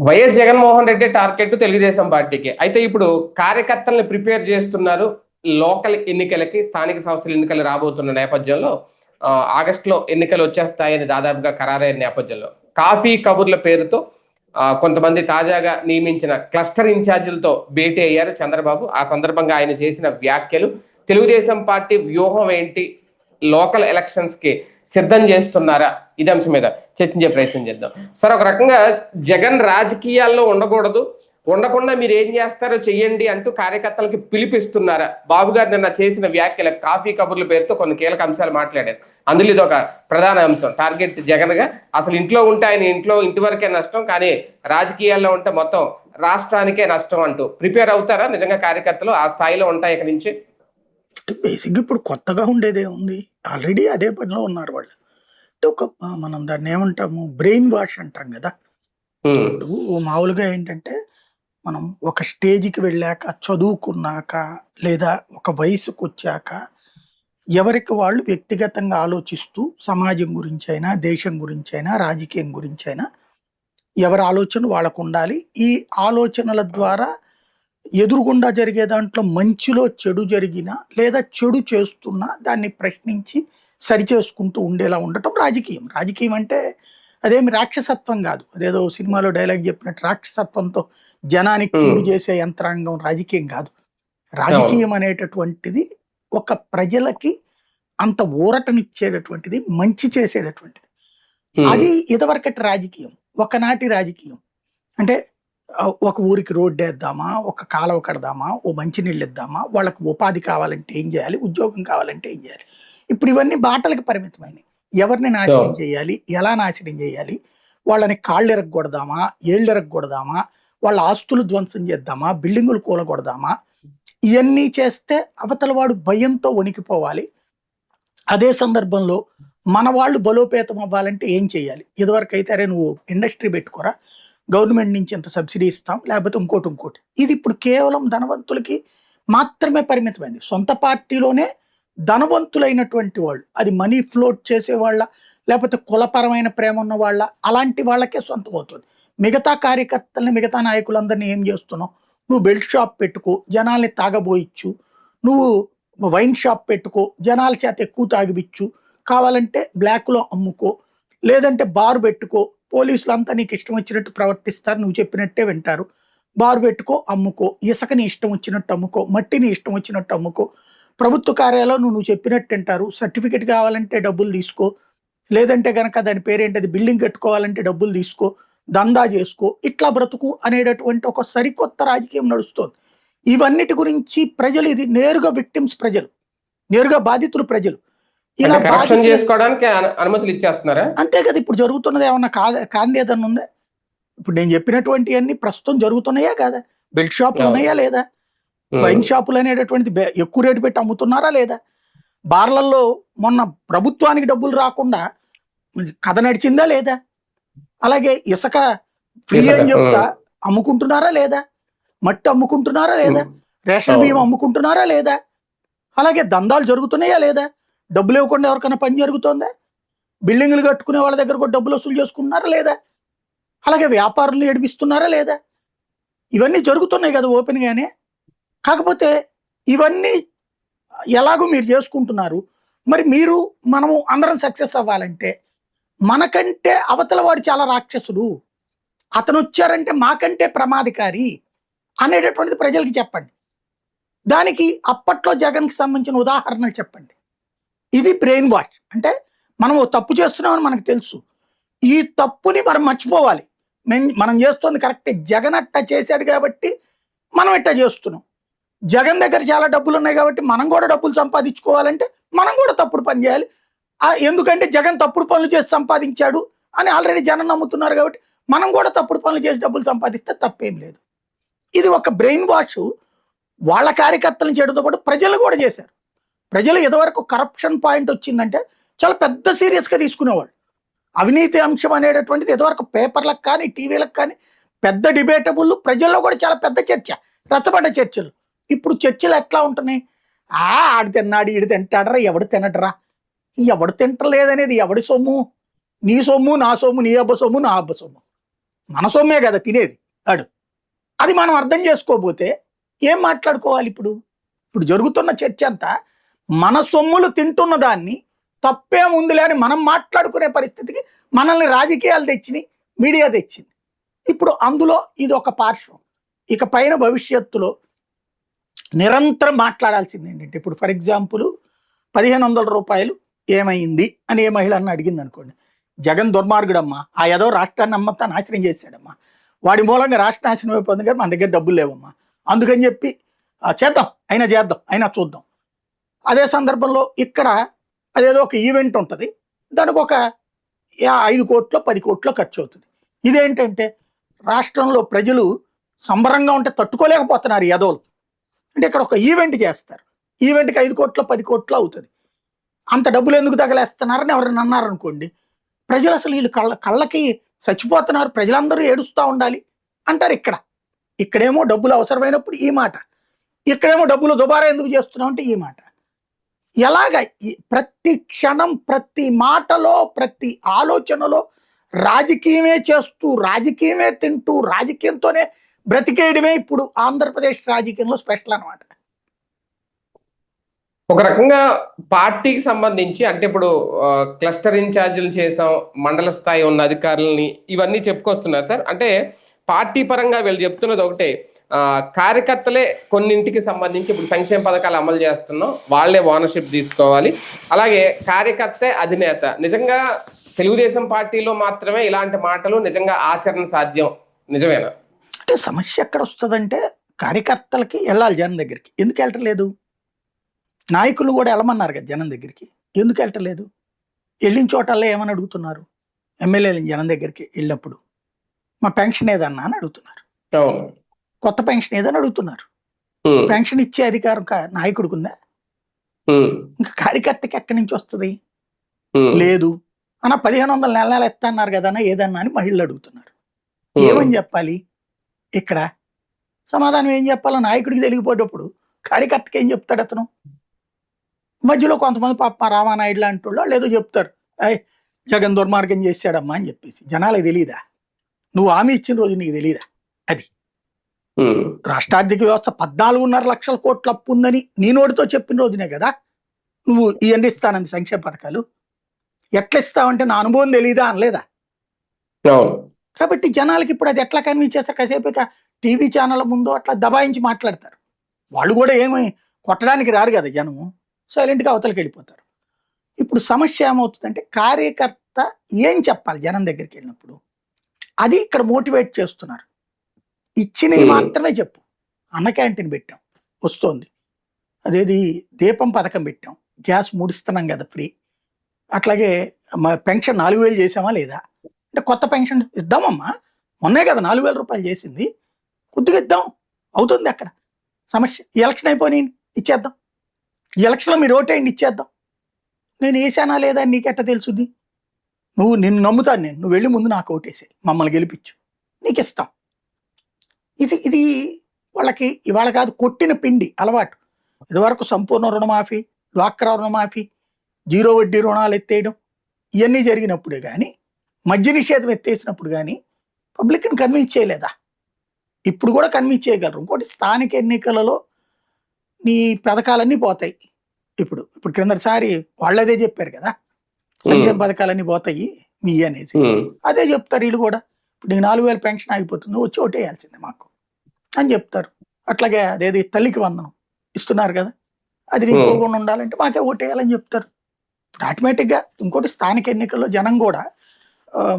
YS Jaganmohan Reddy target Telugu Desam పార్టీకి. అయితే ఇప్పుడు కార్యకర్తల్ని ప్రిపేర్ చేస్తున్నారు. లోకల్ ఎన్నికలకి, స్థానిక సంస్థల ఎన్నికలు రాబోతున్న నేపథ్యంలో ఆగస్టులో ఎన్నికలు వచ్చేస్తాయని దాదాపుగా ఖరారైన నేపథ్యంలో కాఫీ కబుర్ల పేరుతో కొంతమంది తాజాగా నియమించిన క్లస్టర్ ఇన్ఛార్జీలతో భేటీ అయ్యారు చంద్రబాబు. ఆ సందర్భంగా ఆయన చేసిన వ్యాఖ్యలు, తెలుగుదేశం పార్టీ వ్యూహం ఏంటి, లోకల్ ఎలక్షన్స్ కి సిద్ధం చేస్తున్నారా, ఇది అంశం మీద చర్చించే ప్రయత్నం చేద్దాం. సార్, ఒక రకంగా జగన్ రాజకీయాల్లో ఉండకూడదు, ఉండకుండా మీరు ఏం చేస్తారో చెయ్యండి అంటూ కార్యకర్తలకి పిలిపిస్తున్నారా? బాబు గారు నిన్న చేసిన వ్యాఖ్యల కాఫీ కబుర్ల పేరుతో కొన్ని కీలక అంశాలు మాట్లాడారు. అందులో ఇది ఒక ప్రధాన అంశం. టార్గెట్ జగన్ గా అసలు ఇంట్లో ఉంటే ఆయన ఇంటి వరకే నష్టం, కానీ రాజకీయాల్లో ఉంటే మొత్తం రాష్ట్రానికే నష్టం అంటూ ప్రిపేర్ అవుతారా నిజంగా కార్యకర్తలు? ఆ స్థాయిలో ఉంటాయి ఇక్కడి నుంచి? బేసిక్‌గా ఇప్పుడు కొత్తగా ఉండేదేముంది? ఆల్రెడీ అదే పనిలో ఉన్నారు వాళ్ళు. అంటే మనం దాన్ని ఏమంటాము? బ్రెయిన్ వాష్ అంటాం గదా! ఇప్పుడు మామూలుగా ఏంటంటే, మనం ఒక స్టేజ్‌కి వెళ్ళాక, చదువుకున్నాక, లేదా ఒక వయసుకొచ్చాక, ఎవరికి వాళ్ళు వ్యక్తిగతంగా ఆలోచిస్తూ సమాజం గురించైనా, దేశం గురించైనా, రాజకీయం గురించైనా ఎవరి ఆలోచనలు వాళ్ళకుండాలి. ఈ ఆలోచనల ద్వారా ఎదురుగుండా జరిగే దాంట్లో మంచిలో చెడు జరిగినా, లేదా చెడు చేస్తున్నా దాన్ని ప్రశ్నించి సరిచేసుకుంటూ ఉండేలా ఉండటం రాజకీయం. రాజకీయం అంటే అదేమి రాక్షసత్వం గాదు. అదేదో సినిమాలో డైలాగ్ చెప్పినట్టు రాక్షసత్వంతో జనానికి కీడు చేసే యంత్రాంగం రాజకీయం గాదు. రాజకీయం అనేటటువంటిది ఒక ప్రజలకి అంత ఊరటనిచ్చేటటువంటిది, మంచి చేసేటటువంటిది. అది ఇదివరకటి రాజకీయం. ఒకనాటి రాజకీయం. అంటే ఒక ఊరికి రోడ్డేద్దామా, ఒక కాలువ కడదామా, ఓ మంచినీళ్ళు ఇద్దామా, వాళ్ళకి ఉపాధి కావాలంటే ఏం చేయాలి, ఉద్యోగం కావాలంటే ఏం చేయాలి. ఇప్పుడు ఇవన్నీ బాటలకు పరిమితమైనయి. ఎవరిని నాశనం చేయాలి, ఎలా నాశనం చేయాలి, వాళ్ళని కాళ్ళెరగొడదామా, ఏళ్ళెరగొడదామా, వాళ్ళ ఆస్తులు ధ్వంసం చేద్దామా, బిల్డింగులు కూలగొడదామా, ఇవన్నీ చేస్తే అవతల వాడు భయంతో వణికిపోవాలి. అదే సందర్భంలో మన వాళ్ళు బలోపేతం అవ్వాలంటే ఏం చేయాలి? ఇదివరకైతే అరే నువ్వు ఇండస్ట్రీ పెట్టుకోరా, గవర్నమెంట్ నుంచి ఎంత సబ్సిడీ ఇస్తాం, లేకపోతే ఇంకోటి. ఇది ఇప్పుడు కేవలం ధనవంతులకి మాత్రమే పరిమితమైంది. సొంత పార్టీలోనే ధనవంతులైనటువంటి వాళ్ళు, అది మనీ ఫ్లోట్ చేసేవాళ్ళ, లేకపోతే కులపరమైన ప్రేమ ఉన్న వాళ్ళ, అలాంటి వాళ్ళకే సొంతం అవుతుంది. మిగతా కార్యకర్తల్ని, మిగతా నాయకులందరినీ ఏం చేస్తున్నావు? నువ్వు బెల్ట్ షాప్ పెట్టుకో, జనాల్ని తాగబోయిచ్చు, నువ్వు వైన్ షాప్ పెట్టుకో, జనాల చేత ఎక్కువ తాగిపిచ్చు, కావాలంటే బ్లాక్లో అమ్ముకో, లేదంటే బార్ పెట్టుకో, పోలీసులు అంతా నీకు ఇష్టం వచ్చినట్టు ప్రవర్తిస్తారు, నువ్వు చెప్పినట్టే వింటారు. బార్ పెట్టుకో, అమ్ముకో, ఇసుకని ఇష్టం వచ్చినట్టు అమ్ముకో, మట్టిని ఇష్టం వచ్చినట్టు అమ్ముకో, ప్రభుత్వ కార్యాలయంలో నువ్వు చెప్పినట్టు వింటారు. సర్టిఫికెట్ కావాలంటే డబ్బులు తీసుకో, లేదంటే గనక దాని పేరేంటది బిల్డింగ్ కట్టుకోవాలంటే డబ్బులు తీసుకో, దందా చేసుకో, ఇట్లా బ్రతుకు అనేటటువంటి ఒక సరికొత్త రాజకీయం నడుస్తోంది. ఇవన్నిటి గురించి ప్రజలు, ఇది నేరుగా విక్టిమ్స్ ప్రజలు, నేరుగా బాధితులు ప్రజలు. ఇలా కరెక్షన్ చేసుకోవడానికి అనుమతులు ఇచ్చేస్తున్నారా? అంతే కదా. ఇప్పుడు జరుగుతున్నది ఏమన్నా కాంది ఏదన్నా ఉందా? ఇప్పుడు నేను చెప్పినటువంటి అన్ని ప్రస్తుతం జరుగుతున్నాయా కాదా? బెల్ట్ షాపులు ఉన్నాయా లేదా? వైన్ షాపులు అనేటటువంటిది ఎక్కువ రేటు పెట్టి అమ్ముతున్నారా లేదా? బార్లల్లో మొన్న ప్రభుత్వానికి డబ్బులు రాకుండా కథ నడిచిందా లేదా? అలాగే ఇసుక ఫ్రీ అని చెప్తా అమ్ముకుంటున్నారా లేదా? మట్టి అమ్ముకుంటున్నారా లేదా? రేషన్ బియ్యం అమ్ముకుంటున్నారా లేదా? అలాగే దందాలు జరుగుతున్నాయా లేదా? డబ్బులు ఇవ్వకుండా ఎవరికైనా పని జరుగుతుందా? బిల్డింగ్లు కట్టుకునే వాళ్ళ దగ్గర కూడా డబ్బులు వసూలు చేసుకుంటున్నారా లేదా? అలాగే వ్యాపారులు ఏడిపిస్తున్నారా లేదా? ఇవన్నీ జరుగుతున్నాయి కదా ఓపెన్గానే. కాకపోతే ఇవన్నీ ఎలాగో మీరు చేసుకుంటున్నారు. మరి మనము అందరం సక్సెస్ అవ్వాలంటే మనకంటే అవతల వాడు చాలా రాక్షసుడు, అతను వచ్చారంటే మాకంటే ప్రమాదకారి అనేటటువంటిది ప్రజలకి చెప్పండి. దానికి అప్పట్లో జగన్కి సంబంధించిన ఉదాహరణలు చెప్పండి. ఇది బ్రెయిన్ వాష్. అంటే మనం తప్పు చేస్తున్నామని మనకు తెలుసు, ఈ తప్పుని మనం మర్చిపోవాలి. మనం చేస్తుంది కరెక్టే, జగన్ అట్టా చేశాడు కాబట్టి మనం ఇట్టా చేస్తున్నాం. జగన్ దగ్గర చాలా డబ్బులు ఉన్నాయి కాబట్టి మనం కూడా డబ్బులు సంపాదించుకోవాలంటే మనం కూడా తప్పుడు పని చేయాలి. ఎందుకంటే జగన్ తప్పుడు పనులు చేసి సంపాదించాడు అని ఆల్రెడీ జనం నమ్ముతున్నారు కాబట్టి మనం కూడా తప్పుడు పనులు చేసి డబ్బులు సంపాదిస్తే తప్పేం లేదు. ఇది ఒక బ్రెయిన్ వాష్ వాళ్ళ కార్యకర్తలను చేయడంతో పాటు ప్రజలు కూడా చేశారు. ప్రజలు ఇదివరకు కరప్షన్ పాయింట్ వచ్చిందంటే చాలా పెద్ద సీరియస్గా తీసుకునేవాళ్ళు. అవినీతి అంశం అనేటటువంటిది ఇదివరకు పేపర్లకు కానీ, టీవీలకు కానీ పెద్ద డిబేటబుల్, ప్రజల్లో కూడా చాలా పెద్ద చర్చ, రచ్చబండ చర్చలు. ఇప్పుడు చర్చలు ఎట్లా ఉంటున్నాయి? ఆడు తిన్నాడు, ఈడు తింటాడరా, ఎవడు తినడరా, ఎవడు తింటలేదనేది ఎవడి సొమ్ము? నీ సొమ్ము, నా సొమ్ము, నీ అబ్బ సొమ్ము, నా అబ్బ సొమ్ము. మన సొమ్మే కదా తినేది వాడు. అది మనం అర్థం చేసుకోకపోతే ఏం మాట్లాడుకోవాలి ఇప్పుడు? ఇప్పుడు జరుగుతున్న చర్చ అంతా మన సొమ్ములు తింటున్న దాన్ని తప్పేముందిలే అని మనం మాట్లాడుకునే పరిస్థితికి మనల్ని రాజకీయాలు తెచ్చినాయి, మీడియా తెచ్చింది. ఇప్పుడు అందులో ఇది ఒక పార్శ్వం. ఇక పైన భవిష్యత్తులో నిరంతరం మాట్లాడాల్సింది ఏంటంటే, ఇప్పుడు ఫర్ ఎగ్జాంపుల్ 1500 రూపాయలు ఏమైంది అని ఏ మహిళ అన్న అడిగింది అనుకోండి, జగన్ దుర్మార్గుడమ్మా, ఆ ఏదో రాష్ట్రాన్ని అమ్మంతా నాశనం చేశాడమ్మా, వాడి మూలంగా రాష్ట్ర నాశనం అయిపోతుంది కానీ మన దగ్గర డబ్బులు లేవమ్మా, అందుకని చెప్పి చేద్దాం అయినా చూద్దాం. అదే సందర్భంలో ఇక్కడ అదేదో ఒక ఈవెంట్ ఉంటుంది, దానికి ఒక 5 కోట్లో 10 కోట్లో ఖర్చు అవుతుంది. ఇదేంటంటే రాష్ట్రంలో ప్రజలు సంబరంగా ఉంటే తట్టుకోలేకపోతున్నారు యదవులు. అంటే ఇక్కడ ఒక ఈవెంట్ చేస్తారు, ఈవెంట్కి 5 కోట్లో 10 కోట్లు అవుతుంది. అంత డబ్బులు ఎందుకు తగలేస్తున్నారని ఎవరైనా అన్నారనుకోండి, ప్రజలు అసలు వీళ్ళు కళ్ళకి చచ్చిపోతున్నారు, ప్రజలందరూ ఏడుస్తూ ఉండాలి అంటారు. ఇక్కడేమో డబ్బులు అవసరమైనప్పుడు ఈ మాట, ఇక్కడేమో డబ్బులు దుబారా ఎందుకు చేస్తున్నావు అంటే ఈ మాట. ఎలాగ ప్రతి క్షణం, ప్రతి మాటలో, ప్రతి ఆలోచనలో రాజకీయమే చేస్తూ, రాజకీయమే తింటూ, రాజకీయంతోనే బ్రతికేయడమే ఇప్పుడు ఆంధ్రప్రదేశ్ రాజకీయంలో స్పెషల్ అనమాట. ఒక రకంగా పార్టీకి సంబంధించి అంటే ఇప్పుడు క్లస్టర్ ఇన్ఛార్జీలు చేసాం, మండల స్థాయి ఉన్న అధికారులని ఇవన్నీ చెప్పుకొస్తున్నారు సార్. అంటే పార్టీ పరంగా వీళ్ళు చెప్తున్నది ఒకటే, కార్యకర్తలే కొన్నింటికి సంబంధించి ఇప్పుడు సంక్షేమ పథకాలు అమలు చేస్తున్నాం, వాళ్ళే ఓనర్షిప్ తీసుకోవాలి, అలాగే కార్యకర్తే అధినేత. నిజంగా తెలుగుదేశం పార్టీలో మాత్రమే ఇలాంటి మాటలు నిజంగా ఆచరణ సాధ్యం, నిజమేనా? అంటే సమస్య ఎక్కడ వస్తుందంటే, కార్యకర్తలకి వెళ్ళాలి జనం దగ్గరికి, ఎందుకు వెళ్ళటలేదు? నాయకులు కూడా వెళ్ళమన్నారు కదా జనం దగ్గరికి, ఎందుకు వెళ్ళటలేదు? వెళ్ళిన చోటల్లో ఏమని అడుగుతున్నారు? ఎమ్మెల్యేలు జనం దగ్గరికి వెళ్ళినప్పుడు మా పెన్షన్ ఏదన్నా అని అడుగుతున్నారు, కొత్త పెన్షన్ ఏదని అడుగుతున్నారు. పెన్షన్ ఇచ్చే అధికారం నాయకుడికి ఉందా? ఇంకా కార్యకర్తకి ఎక్కడి నుంచి వస్తుంది? లేదు. అన్న 1500 నెల ఇస్తున్నారు కదా ఏదన్నా అని మహిళలు అడుగుతున్నారు. ఏమని చెప్పాలి? ఇక్కడ సమాధానం ఏం చెప్పాలో నాయకుడికి తెలియపోయేటప్పుడు కార్యకర్తకి ఏం చెప్తాడు అతను? మధ్యలో కొంతమంది పాప రామానాయుడు లాంటి వాళ్ళు ఏదో చెప్తారు, జగన్ దుర్మార్గం చేశాడమ్మా అని చెప్పేసి. జనాలకు తెలియదా? నువ్వు హామీ ఇచ్చిన రోజు నీకు తెలియదా? అది రాష్ట్ర ఆర్థిక వ్యవస్థ 14.5 లక్షల కోట్ల అప్పు ఉందని నీ నోటితో చెప్పిన రోజునే కదా నువ్వు ఇవన్నీ ఇస్తానంది సంక్షేమ పథకాలు. ఎట్లా ఇస్తావంటే నా అనుభవం తెలియదా అనలేదా? కాబట్టి జనాలకి ఇప్పుడు అది ఎట్లా కన్విన్స్ చేస్తారు? కాసేపు టీవీ ఛానల్ ముందు అట్లా దబాయించి మాట్లాడతారు. వాళ్ళు కూడా ఏమి కొట్టడానికి రారు కదా జనము, సైలెంట్గా అవతలకి వెళ్ళిపోతారు. ఇప్పుడు సమస్య ఏమవుతుందంటే, కార్యకర్త ఏం చెప్పాలి జనం దగ్గరికి వెళ్ళినప్పుడు, అది ఇక్కడ మోటివేట్ చేస్తున్నారు. ఇచ్చినవి మాత్రమే చెప్పు. అన్న క్యాంటీన్ పెట్టాం వస్తోంది, అదేది దీపం పథకం పెట్టాం, గ్యాస్ 3 ఇస్తున్నాం కదా ఫ్రీ, అట్లాగే పెన్షన్ 4000 చేసామా లేదా అంటే, కొత్త పెన్షన్ ఇద్దామమ్మా, మొన్నే కదా 4000 రూపాయలు చేసింది, కొద్దిగా ఇద్దాం అవుతుంది. అక్కడ సమస్య ఎలక్షన్ అయిపోయి ఇచ్చేద్దాం, ఎలక్షన్లో మీరు ఓటేయండి ఇచ్చేద్దాం. నేను వేసానా లేదా నీకెట్ట తెలుసుద్ది? నిన్ను నమ్ముతాను నేను, నువ్వు వెళ్ళి ముందు నాకు ఓటేసే, మమ్మల్ని గెలిపించు, నీకు ఇస్తాం. ఇది వాళ్ళకి ఇవాళ కాదు, కొట్టిన పిండి అలవాటు. ఇదివరకు సంపూర్ణ రుణమాఫీ, డ్వాక్రా రుణమాఫీ, 0 వడ్డీ రుణాలు ఎత్తేయడం ఇవన్నీ జరిగినప్పుడే కానీ, మద్య నిషేధం ఎత్తేసినప్పుడు కానీ పబ్లిక్ని కన్విన్స్ చేయలేదా? ఇప్పుడు కూడా కన్విన్స్ చేయగలరు. ఇంకోటి, స్థానిక ఎన్నికలలో నీ పథకాలన్నీ పోతాయి. ఇప్పుడు క్రిందసారి వాళ్ళదే చెప్పారు కదా, సంక్షేమ పథకాలన్నీ పోతాయి మీ అనేది, అదే చెప్తారు వీళ్ళు కూడా. ఇప్పుడు నీకు 4000 పెన్షన్ ఆగిపోతుంది, వచ్చి ఓటేయాల్సిందే మాకు అని చెప్తారు. అట్లాగే అదేది తల్లికి వందనం ఇస్తున్నారు కదా, అది నీకు పోకుండా ఉండాలంటే మాకే ఓటేయాలని చెప్తారు. ఇప్పుడు ఆటోమేటిక్గా ఇంకోటి, స్థానిక ఎన్నికల్లో జనం కూడా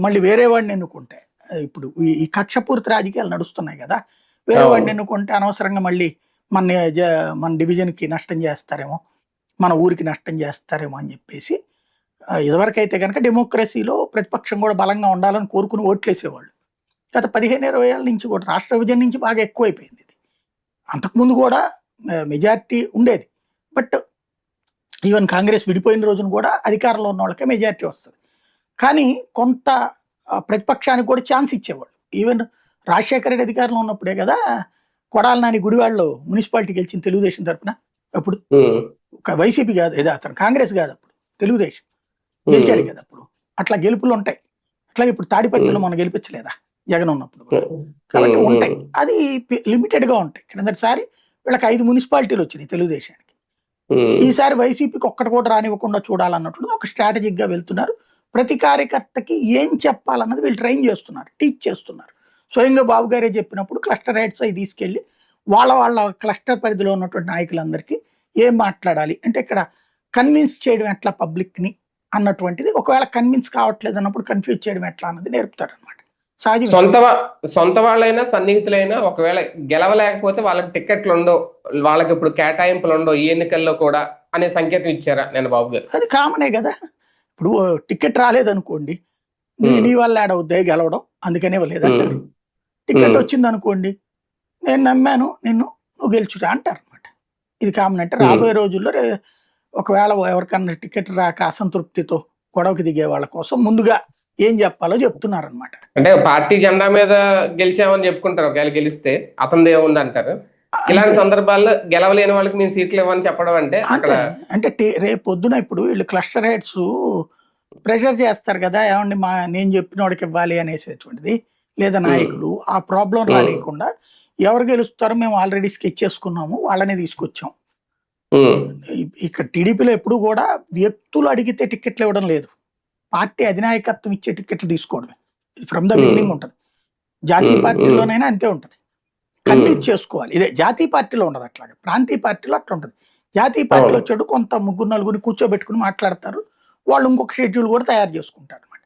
మళ్ళీ వేరే వాడిని ఎన్నుకుంటే, ఇప్పుడు ఈ కక్షపూరిత రాజకీయాలు నడుస్తున్నాయి కదా, వేరే వాడిని ఎన్నుకుంటే అనవసరంగా మళ్ళీ మన డివిజన్కి నష్టం చేస్తారేమో, మన ఊరికి నష్టం చేస్తారేమో అని చెప్పేసి, ఇదివరకైతే కనుక డెమోక్రసీలో ప్రతిపక్షం కూడా బలంగా ఉండాలని కోరుకుని ఓట్లేసేవాళ్ళు. గత 15-20 ఏళ్ళ నుంచి కూడా రాష్ట్ర విభజన నుంచి బాగా ఎక్కువైపోయింది ఇది. అంతకుముందు కూడా మెజారిటీ ఉండేది, బట్ ఈవెన్ కాంగ్రెస్ విడిపోయిన రోజున కూడా అధికారంలో ఉన్న వాళ్ళకే మెజారిటీ వస్తుంది. కానీ కొంత ప్రతిపక్షానికి కూడా ఛాన్స్ ఇచ్చేవాళ్ళు. ఈవెన్ రాజశేఖర రెడ్డి అధికారంలో ఉన్నప్పుడే కదా కొడాలి నాని గుడివాడలో మున్సిపాలిటీ గెలిచింది తెలుగుదేశం తరఫున. అప్పుడు వైసీపీ కాదు, ఏదో అతను కాంగ్రెస్ కాదు, అప్పుడు తెలుగుదేశం గెలిచాడు కదా. అప్పుడు అట్లా గెలుపులు ఉంటాయి. అట్లాగే ఇప్పుడు తాడిపత్రిలో మనం గెలిపించలేదా? జగన్ ఉన్నప్పుడు కూడా. కాబట్టి ఉంటాయి, అది లిమిటెడ్గా ఉంటాయి. క్రిందటిసారి వీళ్ళకి 5 మున్సిపాలిటీలు వచ్చినాయి తెలుగుదేశానికి. ఈసారి వైసీపీకి ఒక్కటి కూడా రానివ్వకుండా చూడాలన్నట్లు ఒక స్ట్రాటజిక్గా వెళ్తున్నారు. ప్రతి కార్యకర్తకి ఏం చెప్పాలన్నది వీళ్ళు ట్రైన్ చేస్తున్నారు, టీచ్ చేస్తున్నారు. స్వయంగా బాబు గారే చెప్పినప్పుడు క్లస్టర్ హెడ్స్ అవి తీసుకెళ్ళి వాళ్ళ క్లస్టర్ పరిధిలో ఉన్నటువంటి నాయకులందరికీ ఏం మాట్లాడాలి అంటే ఇక్కడ కన్విన్స్ చేయడం ఎట్లా పబ్లిక్ని అన్నటువంటిది, ఒకవేళ కన్విన్స్ కావట్లేదు అన్నప్పుడు కన్ఫ్యూజ్ చేయడం ఎట్లా అన్నది నేర్పుతారు అనమాట. సహజం. సొంత వాళ్ళైనా సన్నిహితులైనా ఒకవేళ గెలవలేకపోతే వాళ్ళకి టికెట్లు ఉండవు, వాళ్ళకి ఇప్పుడు కేటాయింపులు ఉండవు ఈ ఎన్నికల్లో కూడా అనే సంకేతం ఇచ్చారా నేను బాబు గారు? అది కామనే కదా. ఇప్పుడు టికెట్ రాలేదనుకోండి, నీ వల్ల యాడ్ అవుద్దే గెలవడం, అందుకనే లేదంటారు. టికెట్ వచ్చింది అనుకోండి, నేను నమ్మాను నిన్ను, నువ్వు గెలుచురా అంటారు అనమాట. ఇది కామన్. అంటే రాబోయే రోజుల్లో ఒకవేళ ఎవరికన్నా టికెట్ రాక అసంతృప్తితో గొడవకి దిగే వాళ్ళ కోసం ముందుగా ఏం చెప్పాలో చెప్తున్నారు అనమాట. అంటే పార్టీ జెండా మీద గెలిచామని చెప్పుకుంటారు, ఒకవేళ గెలిస్తే అతనిది ఏముంది అంటారు. ఇలాంటి సందర్భాల్లో గెలవలేని వాళ్ళకి మేము సీట్లు ఇవ్వని చెప్పడం అంటే అంటే రేపు పొద్దున ఇప్పుడు వీళ్ళు క్లస్టర్ హెడ్స్ ప్రెషర్ చేస్తారు కదా, ఏమండి నేను చెప్పిన వాడికి ఇవ్వాలి అనేసేటువంటిది, లేదా నాయకులు ఆ ప్రాబ్లం రానియకుండా ఎవరు గెలుస్తారో మేము ఆల్రెడీ స్కెచ్ చేసుకున్నాము, వాళ్ళనే తీసుకొచ్చాం. ఇక్కడ టీడీపీలో ఎప్పుడు కూడా వ్యక్తులు అడిగితే టికెట్లు ఇవ్వడం లేదు, పార్టీ అధినాయకత్వం ఇచ్చే టికెట్లు తీసుకోవడమే. ఇది ఫ్రమ్ ద బిగినింగ్ ఉంటుంది. జాతీయ పార్టీలోనైనా అంతే ఉంటుంది, కన్విన్స్ చేసుకోవాలి. ఇదే జాతీయ పార్టీలో ఉండదు అట్లాగే, ప్రాంతీయ పార్టీలో అట్లా ఉంటుంది. జాతీయ పార్టీలో వచ్చాడు కొంత 3-4 కూర్చోబెట్టుకుని మాట్లాడతారు, వాళ్ళు ఇంకొక షెడ్యూల్ కూడా తయారు చేసుకుంటారు అనమాట.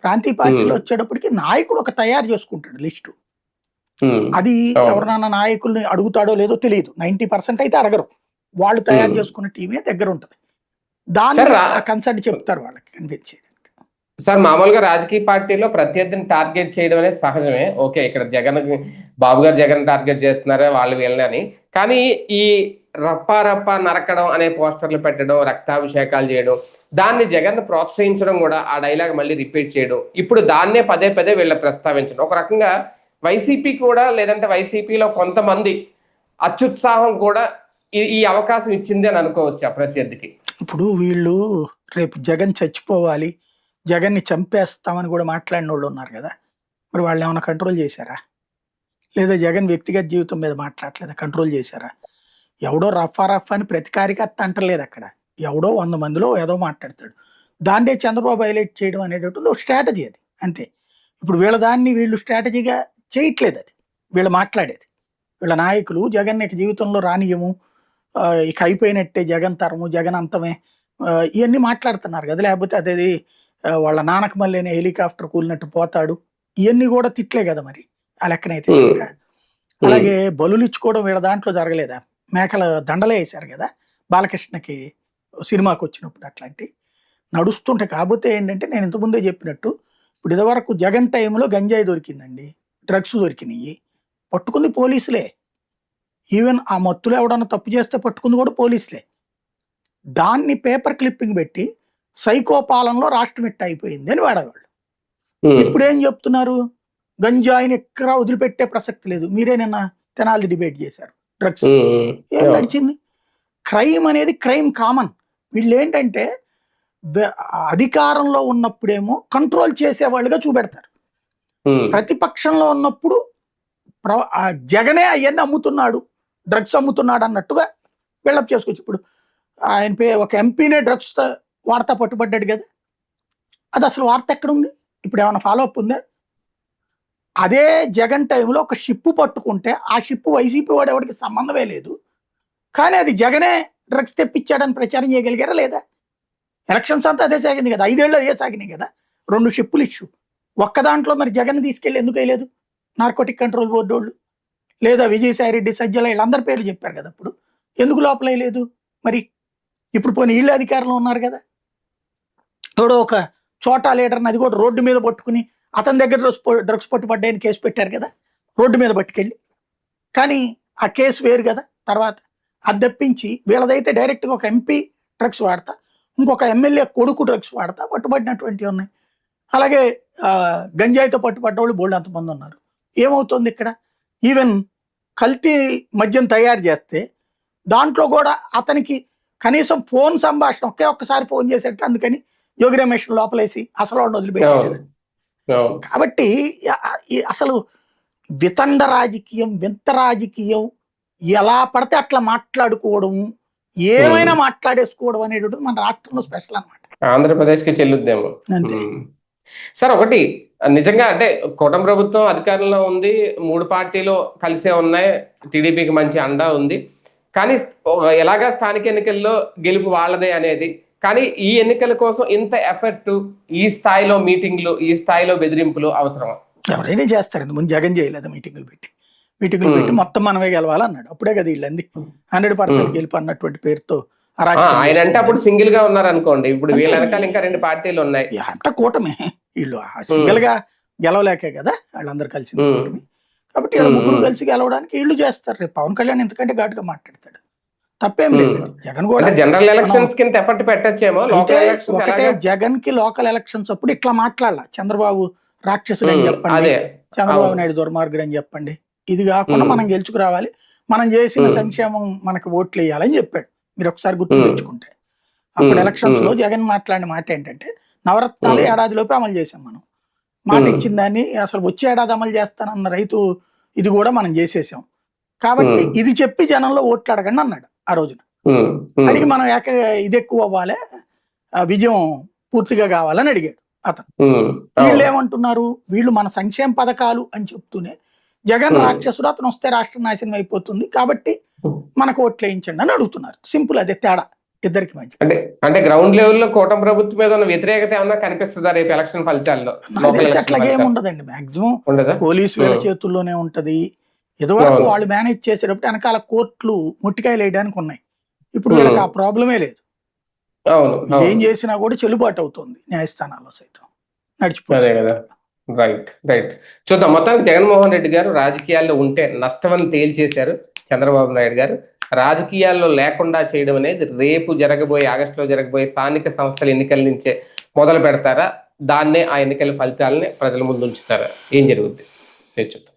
ప్రాంతీయ పార్టీలో వచ్చేటప్పటికి నాయకుడు ఒక తయారు చేసుకుంటాడు లిస్టు. అది ఎవరినన్నా నాయకుల్ని అడుగుతాడో లేదో తెలియదు, 90% అయితే అడగరు, వాళ్ళు తయారు చేసుకున్న టీమే దగ్గర ఉంటుంది. దాన్ని కన్సల్ట్ చెప్తారు వాళ్ళకి కన్విన్స్ చేయడానికి. సార్ మామూలుగా రాజకీయ పార్టీలో ప్రత్యర్థిని టార్గెట్ చేయడం అనేది సహజమే, ఓకే. ఇక్కడ బాబు గారు జగన్ టార్గెట్ చేస్తున్నారే వాళ్ళు వీళ్ళని అని. కానీ ఈ రప్ప నరకడం అనే పోస్టర్లు పెట్టడం, రక్తాభిషేకాలు చేయడం, దాన్ని జగన్ ప్రోత్సహించడం కూడా, ఆ డైలాగ్ మళ్ళీ రిపీట్ చేయడం, ఇప్పుడు దాన్నే పదే వీళ్ళ ప్రస్తావించడం, ఒక రకంగా వైసీపీ కూడా, లేదంటే వైసీపీలో కొంతమంది అత్యుత్సాహం కూడా ఈ అవకాశం ఇచ్చింది అని అనుకోవచ్చా ప్రత్యర్థికి? ఇప్పుడు వీళ్ళు రేపు జగన్ చచ్చిపోవాలి, జగన్ని చంపేస్తామని కూడా మాట్లాడిన వాళ్ళు ఉన్నారు కదా, మరి వాళ్ళు ఏమైనా కంట్రోల్ చేశారా? లేదా జగన్ వ్యక్తిగత జీవితం మీద మాట్లాడలేదా, కంట్రోల్ చేశారా? ఎవడో రఫా అని ప్రతి కార్యకర్త అంటలేదు అక్కడ, ఎవడో 100 మందిలో ఏదో మాట్లాడతాడు, దాన్నే చంద్రబాబు హైలైట్ చేయడం అనేటటువంటి ఒక స్ట్రాటజీ అది అంతే. ఇప్పుడు వీళ్ళు స్ట్రాటజీగా చేయట్లేదు, అది వీళ్ళు మాట్లాడేది. వీళ్ళ నాయకులు జగన్ ఇక జీవితంలో రానియము, ఇక అయిపోయినట్టే జగన్ తరము, జగన్ అంతమే, ఇవన్నీ మాట్లాడుతున్నారు కదా. లేకపోతే అదేది వాళ్ళ నాన్నకు మళ్ళీ హెలికాప్టర్ కూలినట్టు పోతాడు, ఇవన్నీ కూడా తిట్లే కదా మరి ఆ లెక్కనైతే. అలాగే బలులు ఇచ్చుకోవడం వీళ్ళ దాంట్లో జరగలేదా, మేకల దండలే వేశారు కదా బాలకృష్ణకి సినిమాకి వచ్చినప్పుడు, అట్లాంటి నడుస్తుంటే. కాకపోతే ఏంటంటే నేను ఇంతకుముందే చెప్పినట్టు, ఇప్పుడు ఇదివరకు జగన్ టైంలో గంజాయి దొరికిందండి, డ్రగ్స్ దొరికినాయి, పట్టుకుంది పోలీసులే. ఈవెన్ ఆ మత్తులు ఎవడన్నా తప్పు చేస్తే పట్టుకుంది కూడా పోలీసులే. దాన్ని పేపర్ క్లిప్పింగ్ పెట్టి సైకోపాలనలో రాష్ట్రం ఇట్ట అయిపోయింది అని వాడేవాళ్ళు. ఇప్పుడు ఏం చెప్తున్నారు, గంజాయిని ఎక్కడ వదిలిపెట్టే ప్రసక్తి లేదు. మీరే నిన్న తెనాలి డిబేట్ చేశారు, డ్రగ్స్ ఏం నడిచింది. క్రైమ్ అనేది క్రైమ్ కామన్. వీళ్ళు ఏంటంటే అధికారంలో ఉన్నప్పుడేమో కంట్రోల్ చేసేవాళ్ళుగా చూపెడతారు, ప్రతిపక్షంలో ఉన్నప్పుడు జగనే అవన్నీ అమ్ముతున్నాడు, డ్రగ్స్ అమ్ముతున్నాడు అన్నట్టుగా బిల్డప్ చేసుకోవచ్చు. ఇప్పుడు ఆయన ఒక ఎంపీనే డ్రగ్స్ వార్త పట్టుబడ్డాడు కదా, అది అసలు వార్త ఎక్కడుంది, ఇప్పుడు ఏమైనా ఫాలో అప్ ఉందా? అదే జగన్ టైంలో ఒక షిప్పు పట్టుకుంటే ఆ షిప్పు వైసీపీ వాడు ఎవరికి సంబంధమే లేదు, కానీ అది జగనే డ్రగ్స్ తెప్పించాడని ప్రచారం చేయగలిగారా లేదా? ఎలక్షన్స్ అంతా అదే సాగింది కదా, 5 ఏళ్ళు అదే సాగినాయి కదా, 2 షిప్పులు ఇష్యూ. ఒక్క దాంట్లో మరి జగన్ తీసుకెళ్ళి ఎందుకు వేయలేదు నార్కోటిక్ కంట్రోల్ బోర్డు వాళ్ళు, లేదా విజయసాయి రెడ్డి, సజ్జల, వీళ్ళందరి పేర్లు చెప్పారు కదా, అప్పుడు ఎందుకు లోపల వేయలేదు మరి? ఇప్పుడు పోనీ వీళ్ళు అధికారంలో ఉన్నారు కదా, తోడో ఒక చోటా లీడర్ని అది కూడా రోడ్డు మీద పట్టుకుని అతని దగ్గర డ్రగ్స్ పట్టుబడ్డాయని కేసు పెట్టారు కదా, రోడ్డు మీద పట్టుకెళ్ళి. కానీ ఆ కేసు వేరు కదా. తర్వాత అది తప్పించి వీళ్ళదైతే డైరెక్ట్గా ఒక ఎంపీ డ్రగ్స్ వాడతా, ఇంకొక ఎమ్మెల్యే కొడుకు డ్రగ్స్ వాడతా పట్టుబడినటువంటివి ఉన్నాయి. అలాగే గంజాయితో పట్టుబడ్డ వాళ్ళు బోల్డ్ అంతమంది ఉన్నారు. ఏమవుతుంది ఇక్కడ, ఈవెన్ కల్తీ మద్యం తయారు చేస్తే దాంట్లో కూడా అతనికి కనీసం ఫోన్ సంభాషణ ఒక్కసారి ఫోన్ చేసేట, అందుకని యోగి రమేష్ లోపలేసి అసలు వాడిని వదిలిపెట్టారు. అవును. కాబట్టి అసలు వితండ రాజకీయం, వింత రాజకీయం, ఎలా పడితే అట్లా మాట్లాడుకోవడం, ఏమైనా మాట్లాడేసుకోవడం అనేటువంటిది మన రాష్ట్రంలో స్పెషల్ అన్నమాట. ఆంధ్రప్రదేశ్ కి చెల్లుద్దేమో. అంతే. సార్ ఒకటి నిజంగా అంటే కూటమి ప్రభుత్వం అధికారంలో ఉంది, 3 పార్టీలు కలిసే ఉన్నాయి, టీడీపీకి మంచి అండా ఉంది. కానీ ఎలాగా స్థానిక ఎన్నికల్లో గెలుపు వాళ్ళదే అనేది. కానీ ఈ ఎన్నికల కోసం ఇంత ఎఫర్ట్, ఈ స్థాయిలో మీటింగ్లు, ఈ స్థాయిలో బెదిరింపులు అవసరమా? ఎవరైనా చేస్తారు. ముందు జగన్ చేయలేదు మీటింగులు పెట్టి మొత్తం మనమే గెలవాలన్నాడు. అప్పుడే కదా వీళ్ళంది 100% గెలుపు అన్నటువంటి పేరుతో ఆయన అంటే అప్పుడు సింగిల్ గా ఉన్నారు అనుకోండి. ఇప్పుడు వీళ్ళ వెనకాల ఇంకా 2 పార్టీలు ఉన్నాయి. అంతా కూటమి. వీళ్ళు సింగిల్ గా గెలవలేకే కదా వాళ్ళందరూ కలిసి కూటమి. కాబట్టి వీళ్ళు ముగ్గురు కలిసి గెలవడానికి వీళ్ళు చేస్తారు. రేపు పవన్ కళ్యాణ్ ఎందుకంటే ఘాటుగా మాట్లాడతాడు, తప్పేం లేదు. జగన్ కూడా జనరల్ ఎలక్షన్స్ కింద ఎఫర్ట్ పెట్టచ్చేమో. ఒకటే జగన్ కి లోకల్ ఎలక్షన్స్ అప్పుడు ఇట్లా మాట్లాడాల, చంద్రబాబు రాక్షసుడు అని చెప్పండి, చంద్రబాబు నాయుడు దుర్మార్గుడు అని చెప్పండి, ఇది కాకుండా మనం గెలుచుకురావాలి, మనం చేసిన సంక్షేమం మనకు ఓట్లు వేయాలని చెప్పాడు. మీరు ఒకసారి గుర్తు తెచ్చుకుంటే అప్పుడు ఎలక్షన్స్ లో జగన్ మాట్లాడిన మాట ఏంటంటే, నవరత్నాలు ఏడాదిలోపే అమలు చేసాం, మనం మాట ఇచ్చిన దాన్ని అసలు వచ్చే ఏడాది అమలు చేస్తానన్న రైతు ఇది కూడా మనం చేసేసాం, కాబట్టి ఇది చెప్పి జనంలో ఓట్లు అడగండి అన్నాడు ఆ రోజున. అడిగి మనం ఇది ఎక్కువ అవ్వాలి, విజయం పూర్తిగా కావాలని అడిగాడు అతను. వీళ్ళు ఏమంటున్నారు, వీళ్ళు మన సంక్షేమ పథకాలు అని చెప్తూనే జగన్ రాక్షసుడు, అతను వస్తే రాష్ట్రం నాశనం అయిపోతుంది కాబట్టి మనకు ఓట్లు వేయించండి అని అడుగుతున్నారు. సింపుల్, అదే తేడా ఇద్దరికి మధ్య. అంటే గ్రౌండ్ లెవెల్లో కూటమి ప్రభుత్వం మీద ఉన్న వ్యతిరేకత ఏమన్నా కనిపిస్తుందా రేపు ఎలక్షన్ ఫలితాల్లో? అట్లాగే ఏముండదండి, మాక్సిమం పోలీసు వీళ్ళ చేతుల్లోనే ఉంటది. ఇదివరకు వాళ్ళు మేనేజ్ చేసేటప్పుడు వెనకాల కోర్టులు ముట్టికాయలు వేయడానికి ఉన్నాయి, ఇప్పుడు వీళ్ళకి ఆ ప్రాబ్లమే లేదు. ఏం చేసినా కూడా చెల్లుబాటు అవుతుంది న్యాయస్థానాల్లో సైతం, నడిచిపోతుంది. రైట్. చూద్దాం. మొత్తానికి జగన్మోహన్ రెడ్డి గారు రాజకీయాల్లో ఉంటే నష్టమని తేల్చేశారు చంద్రబాబు నాయుడు గారు. రాజకీయాల్లో లేకుండా చేయడం అనేది రేపు ఆగస్టులో జరగబోయే స్థానిక సంస్థల ఎన్నికల నుంచే మొదలు పెడతారా, దాన్నే ఆ ఎన్నికల ఫలితాలని ప్రజల ముందు ఉంచుతారా, ఏం జరుగుద్ది చూద్దాం.